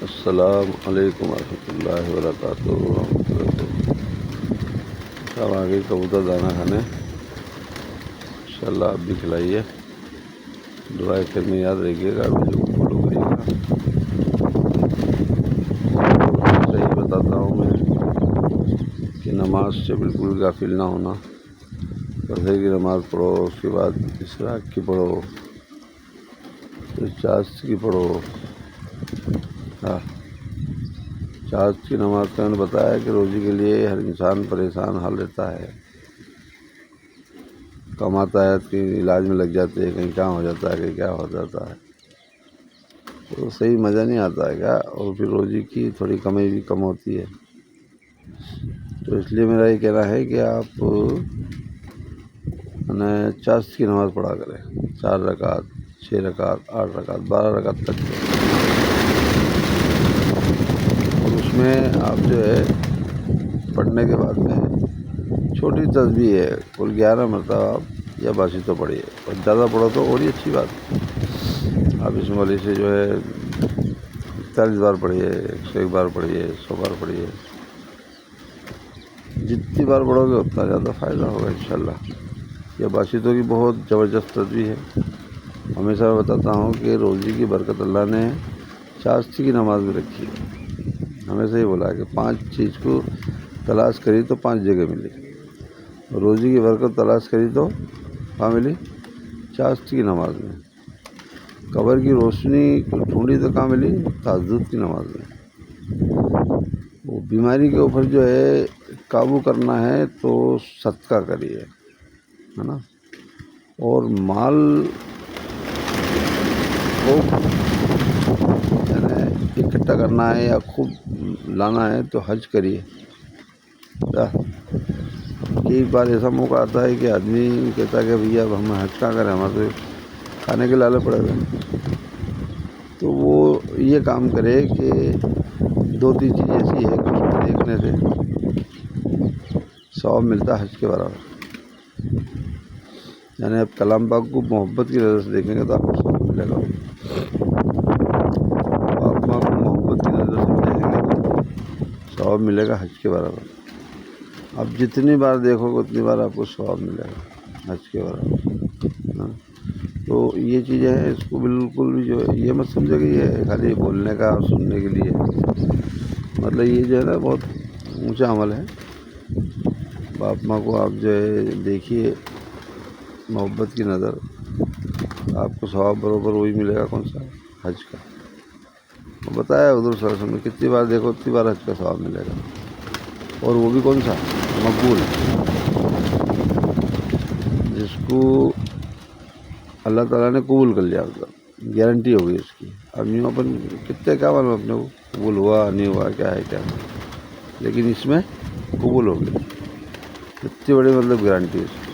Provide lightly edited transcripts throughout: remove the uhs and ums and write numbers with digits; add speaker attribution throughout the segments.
Speaker 1: السلام علیکم ورحمۃ اللہ وبرکاتہ۔ صاحب آگے کبوتر دانہ کھانے، انشاءاللہ آپ بھی کھلائیے، دعائیں کرنے یاد رکھیے گا، ویڈیو کو فالو کریے گا۔ صحیح بتاتا ہوں میں کہ نماز سے بالکل غافل نہ ہونا۔ فجر کی نماز پڑھو، اس کے بعد اشراق کی پڑھو، پھر چاشت کی پڑھو۔ چاشت کی نماز کا میں نے بتایا کہ روزی کے لیے ہر انسان پریشان حال رہتا ہے، کماتا ہے، کہیں علاج میں لگ جاتے ہیں، کہیں کام ہو جاتا ہے، کہیں کیا ہو جاتا ہے، تو صحیح مزہ نہیں آتا ہے کیا، اور پھر روزی کی تھوڑی کمی بھی کم ہوتی ہے۔ تو اس لیے میرا یہ کہنا ہے کہ آپ چاشت کی نماز پڑھا کریں، 4 رکعت، 6 رکعت، 8 رکعت، 12 رکعت تک۔ اور اس میں آپ جو ہے پڑھنے کے بعد میں چھوٹی تسبیح ہے، کل 11 مرتبہ آپ یا باسی تو پڑھیے، اور زیادہ پڑھو تو اور ہی اچھی بات۔ آپ اس والی سے جو ہے 40 بار پڑھیے، 101 بار پڑھیے، 100 بار پڑھیے، جتنی بار پڑھو گے اتنا زیادہ فائدہ ہوگا انشاءاللہ۔ یہ باشیتوں کی بہت زبردست تسبیح ہے۔ ہمیشہ میں بتاتا ہوں کہ روزی کی برکت اللہ نے چاشت کی نماز میں رکھی ہے۔ ہمیشہ ہی بولا ہے کہ 5 چیز کو تلاش کری تو 5 جگہ ملی، روزی کی برکت تلاش کری تو کہاں ملی؟ چاشت کی نماز میں۔ قبر کی روشنی ڈھونڈی تو کہاں ملی؟ تہجد کی نماز میں۔ وہ بیماری کے اوپر جو ہے قابو کرنا ہے تو صدقہ کریے، ہے نا، اور مال کو اکٹھا کرنا ہے یا خوب لانا ہے تو حج کریے۔ ایک بار ایسا موقع آتا ہے کہ آدمی کہتا ہے کہ بھیا اب ہم حج کہاں کریں، ہمارے تو کھانے کے لالے پڑے ہوئے ہیں، تو وہ یہ کام کرے کہ 2-3 چیز ایسی ہے کہ اس کو دیکھنے سے ثواب ملتا ہے حج کے برابر۔ یعنی آپ کلام پاک کو محبت کی نظر سے دیکھیں گے تو آپ کو ثواب ملے گا، آپ ماں کو محبت کی نظر سے دیکھیں گے تو ثواب ملے گا حج کے برابر۔ آپ جتنی بار دیکھو گے اتنی بار آپ کو ثواب ملے گا حج کے برابر۔ تو یہ چیزیں ہیں، اس کو بالکل بھی جو ہے یہ مت سمجھے کہ یہ خالی بولنے کا اور سننے کے لیے، مطلب یہ جو ہے نا بہت اونچا عمل ہے۔ باپ ماں کو آپ جو ہے دیکھیے محبت کی نظر، آپ کو ثواب برابر وہی ملے گا، کون سا؟ حج کا۔ وہ بتایا حضور صلی اللہ علیہ وسلم نے، کتنی بار دیکھو اتنی بار حج کا ثواب ملے گا، اور وہ بھی کون سا؟ مقبول، جس کو اللہ تعالیٰ نے قبول کر لیا، مطلب گارنٹی ہو گئی اس کی۔ اب یوں اپن کتنے کیا معلوم اپنے کو قبول ہوا نہیں ہوا کیا ہے کیا نہیں، لیکن اس میں قبول ہو گئی، اتنی بڑی مطلب گارنٹی اس کی۔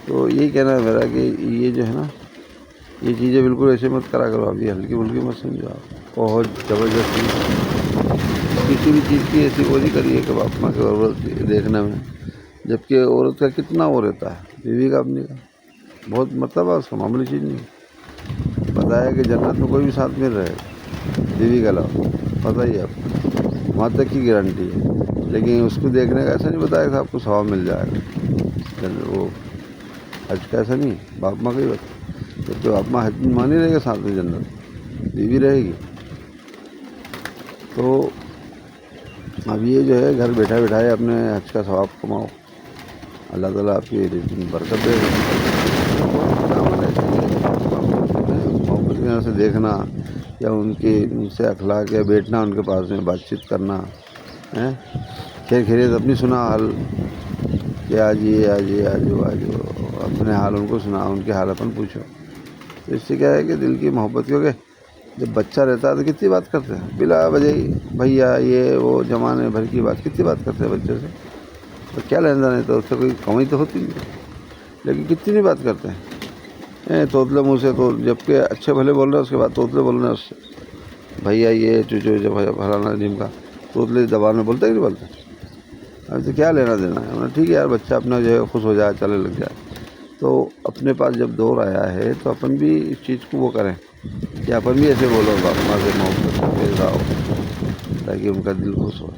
Speaker 1: تو یہی کہنا ہے میرا کہ یہ جو ہے نا، یہ چیزیں بالکل ایسے مت کرا کرو، ابھی ہلکی پھلکی مت سمجھو آپ، بہت زبردست کسی بھی چیز کی ایسی وہ نہیں کریے کہ باپ ماں کی ضرورت دیکھنے میں، جبکہ عورت کا کتنا وہ رہتا ہے، بیوی کا اپنی کا بہت مرتبہ، اس کا معمولی چیز نہیں ہے۔ بتایا کہ جنت میں کوئی بھی ساتھ مل رہے بیوی کا علاوہ، پتہ ہی آپ کو وہاں تک کی گارنٹی ہے، لیکن اس کو دیکھنے کا ایسا نہیں بتایا کہ آپ کو ثواب مل جائے گا، وہ حج کا ایسا نہیں، باپ ماں کا ہی بتا، جب تو باپ ماں حج میں مانی رہے گا، ساتھ میں جنت بیوی رہے گی۔ تو اب یہ جو ہے گھر بیٹھا بیٹھائے اپنے حج کا ثواب کماؤ، اللہ تعالیٰ آپ کی برکت دے گا۔ محبت کی نظر سے دیکھنا، یا ان سے اخلاق، یا بیٹھنا ان کے پاس میں بات چیت کرنا، خیر خیریت اپنی سنا حال کہ آجیے آجیے آجو آجو، اپنے حال ان کو سنا، ان کے حال اپن پوچھو۔ تو اس سے کیا ہے کہ دل کی محبت، کیونکہ جب بچہ رہتا ہے تو کتنی بات کرتے ہیں بلا وجہ ہی، بھیا یہ وہ زمانے بھر کی بات، کتنی بات کرتے ہیں بچے سے، تو کیا لینا نہیں، تو اس سے کوئی کمی تو ہوتی نہیں، لیکن کتنی بات کرتے ہیں توتلے منہ سے، تو جبکہ اچھے بھلے بول رہے ہیں، اس کے بعد توتلے بول رہے ہیں اس سے، بھیا یہ چوچو جب فلانا نیم کا، توتلے زبان میں بولتے کہ نہیں بولتے؟ اب تو کیا لینا دینا ہے، ٹھیک ہے یار، بچہ اپنا جو ہے خوش ہو جائے، چلے لگ جائے۔ تو اپنے پاس جب دور آیا ہے تو اپن بھی اس چیز کو وہ کریں کہ اپن بھی ایسے بولو، باپ ماں سے محبت کر کے رہا ہو تاکہ ان کا دل خوش ہو.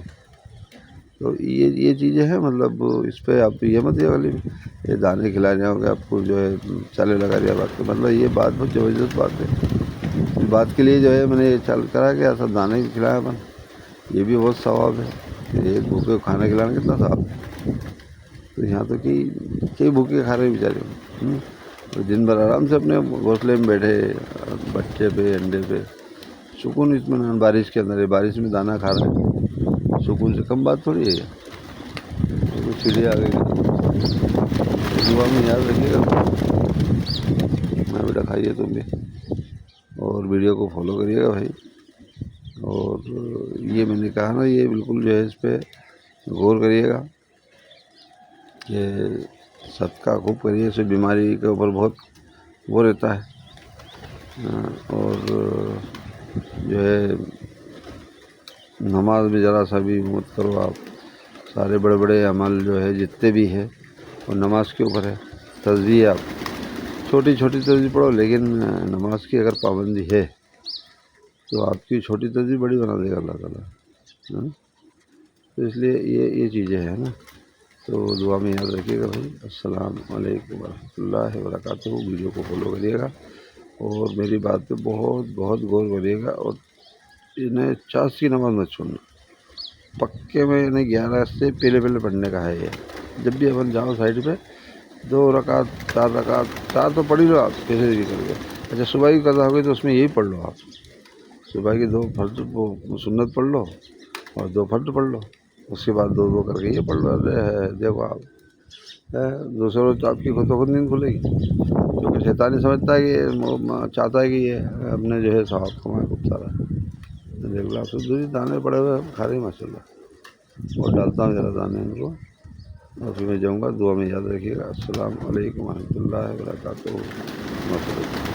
Speaker 1: تو یہ چیزیں ہیں. مطلب اس پہ آپ یہ مت یہ دانے کھلانے ہو گے آپ کو جو ہے چالے لگا دیا بات. مطلب یہ بات بہت زبردست بات ہے. اس بات کے لیے جو ہے میں نے یہ چال کرا کہ ایسا دانے کھلایا من یہ بھی بہت ثواب ہے. ایک بھوکے کو کھانا کھلانا کتنا ثواب ہے. تو یہاں تو کئی بھوکے کھا رہے ہیں بیچارے. دن بھر آرام سے اپنے گھونسلے میں بیٹھے بچے پہ انڈے پہ سکون اطمینان. بارش کے اندر ہے, بارش میں دانہ کھا رہے ہیں, سکون سے کم بات تھوڑی ہے. چڑیا آ گئی دعا میں یاد رکھیے گا. میں بیٹا کھائیے تم بھی, اور ویڈیو کو فالو کریے گا بھائی. اور یہ میں نے کہا نا, یہ بالکل جو ہے اس پہ غور کریے گا کہ صدقہ خوب کریے. اس سے بیماری کے اوپر بہت وہ رہتا ہے. اور جو ہے نماز میں ذرا سا بھی مت کرو آپ. سارے بڑے بڑے عمل جو ہے جتنے بھی ہے وہ نماز کے اوپر ہے. تسبیح آپ چھوٹی چھوٹی تسبیح پڑھو, لیکن نماز کی اگر پابندی ہے تو آپ کی چھوٹی تسبیح بڑی بنا دے گا اللہ تعالیٰ. تو اس لیے یہ چیزیں ہیں نا. تو دعا میں یاد رکھیے گا بھائی. السلام علیکم ورحمۃ اللہ وبرکاتہ. ویڈیو کو فالو کریے گا اور میری بات پہ بہت بہت غور کریے گا. اور انہیں چاس کی نماز مت چھوڑنا. پکے میں انہیں 11 سے پہلے پڑھنے کا ہے. یہ جب بھی اپن جاؤ سائڈ پہ 2 رکعت 4 رکعت 4 تو پڑھ ہی لو آپ کیسے بھی کر کے. اچھا صبح کی قضا ہو گئی تو اس میں یہی پڑھ لو آپ. صبح کی 2 فرض سنت پڑھ لو اور 2 فرض پڑھ لو. اس کے بعد 2 کر کے یہ پڑھ لو. دیکھو آپ دوسرے روز تو آپ کی خود بخود نیند کھلے گی, کیونکہ شیطان ہی سمجھتا ہے کہ چاہتا ہے کہ یہ اپنے جو ہے ثواب کمائے خوب سارا. دیکھ لو آپ سے دوسری دانے پڑے ہوئے کھا رہے ہیں ماشاء اللہ. اور ڈالتا ہوں ذرا دانے ان کو اور پھر میں جاؤں گا. دعا میں یاد رکھیے گا. السلام علیکم ورحمۃ اللہ وبرکاتہ.